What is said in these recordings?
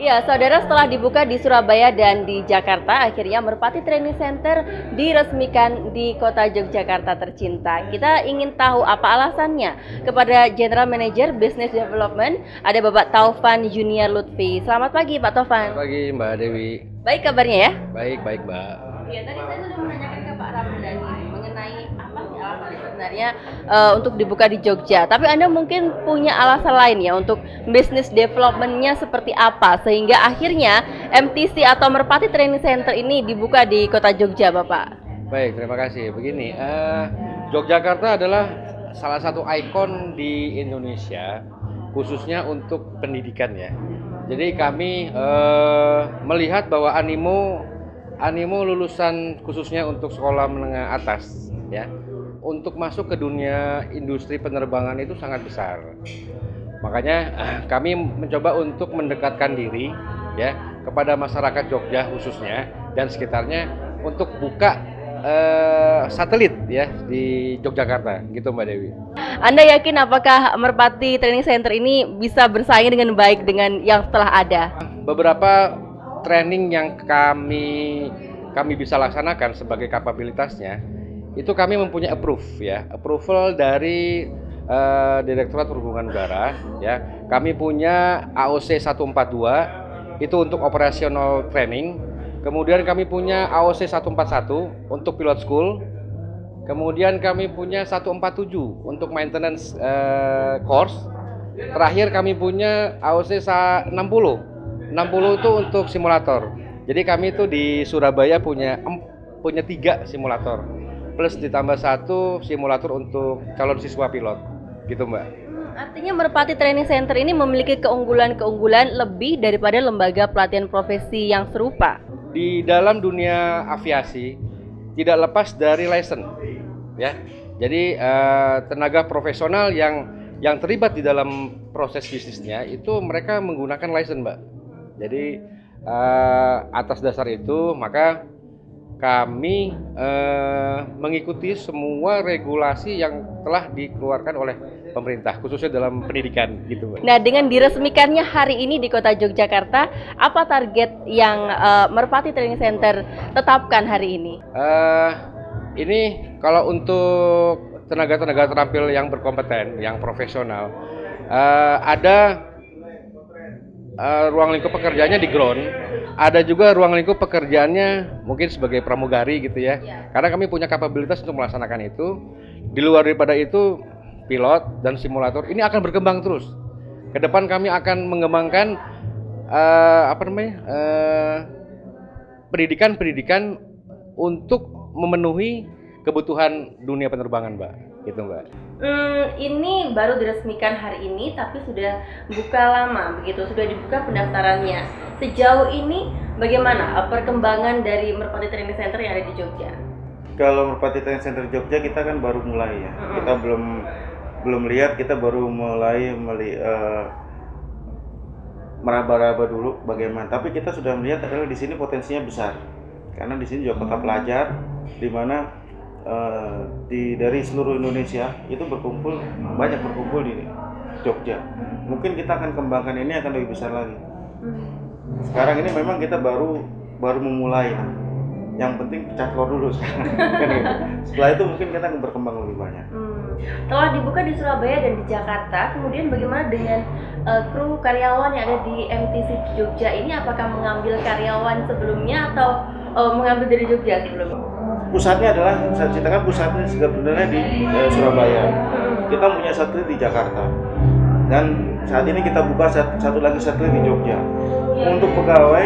Ya, saudara, setelah dibuka di Surabaya dan di Jakarta, akhirnya Merpati Training Center diresmikan di kota Yogyakarta tercinta. Kita ingin tahu apa alasannya. Kepada General Manager Business Development, ada Bapak Taufan Junior Lutfi. Selamat pagi, Pak Taufan. Selamat pagi Mbak Dewi. Baik kabarnya ya? Baik, baik Mbak. Ya, tadi saya sudah menanyakan ke Pak Ramdhani mengenai apa sih alasan sebenarnya untuk dibuka di Jogja. Tapi Anda mungkin punya alasan lain ya untuk business development-nya seperti apa sehingga akhirnya MTC atau Merpati Training Center ini dibuka di kota Jogja, Bapak. Baik, terima kasih. Begini, Yogyakarta adalah salah satu ikon di Indonesia, khususnya untuk pendidikan ya. Jadi kami melihat bahwa animo lulusan khususnya untuk sekolah menengah atas ya untuk masuk ke dunia industri penerbangan itu sangat besar. Makanya kami mencoba untuk mendekatkan diri ya kepada masyarakat Jogja khususnya dan sekitarnya untuk buka satelit ya di Yogyakarta gitu Mbak Dewi. Anda yakin apakah Merpati Training Center ini bisa bersaing dengan baik dengan yang telah ada? Beberapa training yang kami bisa laksanakan sebagai kapabilitasnya itu kami mempunyai approval dari Direktorat Perhubungan Udara ya. Kami punya AOC 142 itu untuk operational training. Kemudian kami punya AOC 141 untuk pilot school. Kemudian kami punya 147 untuk maintenance course. Terakhir kami punya AOC 60 itu untuk simulator. Jadi kami itu di Surabaya punya 3 simulator plus ditambah 1 simulator untuk calon siswa pilot gitu Mbak. Artinya Merpati Training Center ini memiliki keunggulan-keunggulan lebih daripada lembaga pelatihan profesi yang serupa. Di dalam dunia aviasi tidak lepas dari license ya. Jadi tenaga profesional yang terlibat di dalam proses bisnisnya itu mereka menggunakan license Mbak. Jadi atas dasar itu maka kami mengikuti semua regulasi yang telah dikeluarkan oleh pemerintah khususnya dalam pendidikan gitu Mbak. Nah, dengan diresmikannya hari ini di kota Yogyakarta, apa target yang Merpati Training Center tetapkan hari ini? Ini kalau untuk tenaga-tenaga terampil yang berkompeten, yang profesional, ada ruang lingkup pekerjaannya di ground, ada juga ruang lingkup pekerjaannya mungkin sebagai pramugari gitu ya. Karena kami punya kapabilitas untuk melaksanakan itu. Di luar daripada itu, pilot dan simulator ini akan berkembang terus. Ke depan kami akan mengembangkan pendidikan untuk memenuhi kebutuhan dunia penerbangan, Mbak. Gitu, Mbak. Ini baru diresmikan hari ini, tapi sudah buka lama, begitu. Sudah dibuka pendaftarannya. Sejauh ini, bagaimana perkembangan dari Merpati Training Center yang ada di Jogja? Kalau Merpati Training Center Jogja kita kan baru mulai ya. Kita belum lihat, kita baru mulai meraba-raba dulu bagaimana. Tapi kita sudah melihat adalah di sini potensinya besar. Karena di sini juga kota pelajar, di mana dari seluruh Indonesia itu banyak berkumpul di Jogja. Mungkin kita akan kembangkan ini akan lebih besar lagi. Sekarang ini memang kita baru memulai. Yang penting pecah telur dulu sekarang. Setelah itu mungkin kita akan berkembang lebih banyak. Telah dibuka di Surabaya dan di Jakarta, kemudian bagaimana dengan kru karyawan yang ada di MTC Jogja ini? Apakah mengambil karyawan sebelumnya atau mengambil dari Jogja sebelumnya? Pusatnya adalah, saya ceritakan pusatnya sebenarnya di Surabaya. Kita punya satelit di Jakarta. Dan saat ini kita buka satu lagi satelit di Jogja. Untuk pegawai,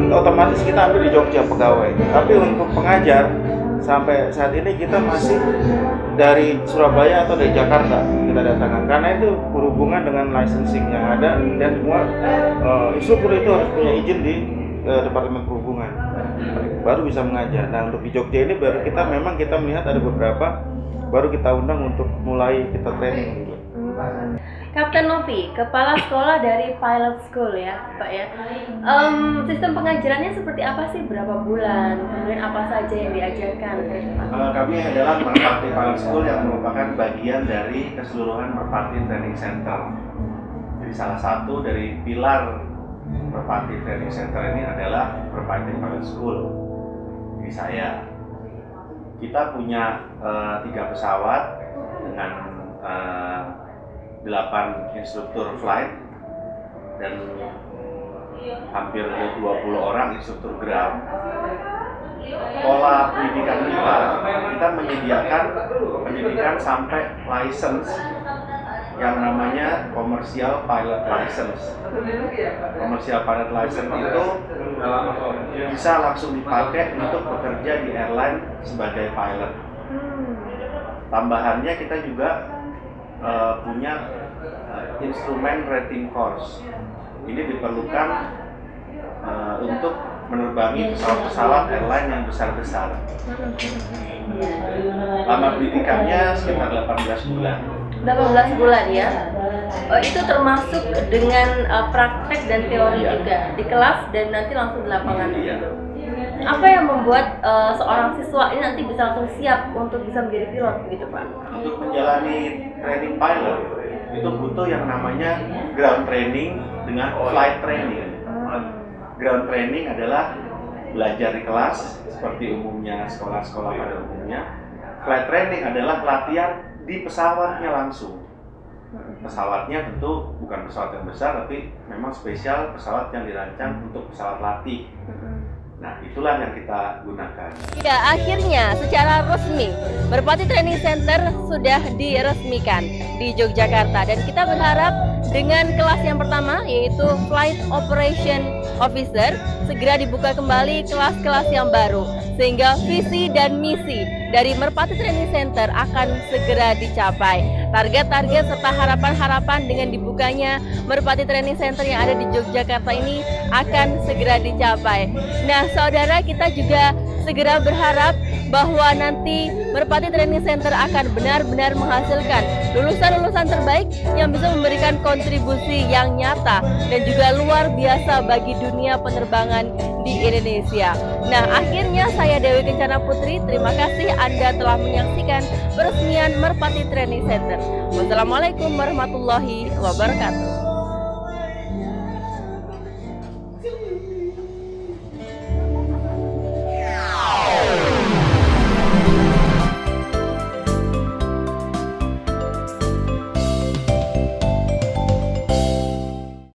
otomatis kita ambil di Jogja pegawai. Tapi untuk pengajar, sampai saat ini kita masih dari Surabaya atau dari Jakarta kita datangkan. Karena itu berhubungan dengan licensing yang ada dan semua instruktur itu harus punya izin di Departemen Perhubungan. Baru bisa mengajar. Nah, untuk di Jogja ini baru kita melihat ada beberapa baru kita undang untuk mulai kita training. Kapten Novi, kepala sekolah dari Pilot School ya, Pak ya. Sistem pengajarannya seperti apa sih? Berapa bulan? Kemudian apa saja yang diajarkan? Kami adalah Merpati Pilot School yang merupakan bagian dari keseluruhan Merpati Training Center. Jadi salah satu dari pilar Merpati Training Center ini adalah Merpati Pilot School. Ini saya. Kita punya 3 pesawat dengan 8 instruktur flight dan hampir 20 orang instruktur ground. Pola pendidikan kita menyediakan pendidikan sampai license yang namanya Commercial Pilot License. Commercial Pilot License itu bisa langsung dipakai untuk bekerja di airline sebagai pilot. Tambahannya kita juga punya instrumen rating course. Ini diperlukan untuk menerbangi pesawat-pesawat airline yang besar-besar. Lama pendidikannya sekitar 18 bulan. 18 bulan ya. Itu termasuk dengan praktek dan teori juga di kelas dan nanti langsung di lapangan. Iya. Apa yang membuat seorang siswa ini nanti bisa langsung siap untuk bisa menjadi pilot begitu Pak? Untuk menjalani training pilot itu butuh yang namanya ground training dengan flight training. Ground training adalah belajar di kelas seperti umumnya sekolah-sekolah pada umumnya. Flight training adalah latihan di pesawatnya langsung. Pesawatnya tentu bukan pesawat yang besar, tapi memang spesial pesawat yang dirancang untuk pesawat latih. Nah, itulah yang kita gunakan. Ya, akhirnya secara resmi Merpati Training Center sudah diresmikan di Yogyakarta dan kita berharap dengan kelas yang pertama yaitu Flight Operation Officer segera dibuka kembali kelas-kelas yang baru sehingga visi dan misi dari Merpati Training Center akan segera dicapai. Target-target serta harapan-harapan dengan dibukanya Merpati Training Center yang ada di Yogyakarta ini akan segera dicapai. Nah, saudara, kita juga segera berharap bahwa nanti Merpati Training Center akan benar-benar menghasilkan lulusan-lulusan terbaik yang bisa memberikan kontribusi yang nyata dan juga luar biasa bagi dunia penerbangan di Indonesia. Nah, akhirnya saya Dewi Kencana Putri, terima kasih Anda telah menyaksikan peresmian Merpati Training Center. Wassalamualaikum warahmatullahi wabarakatuh.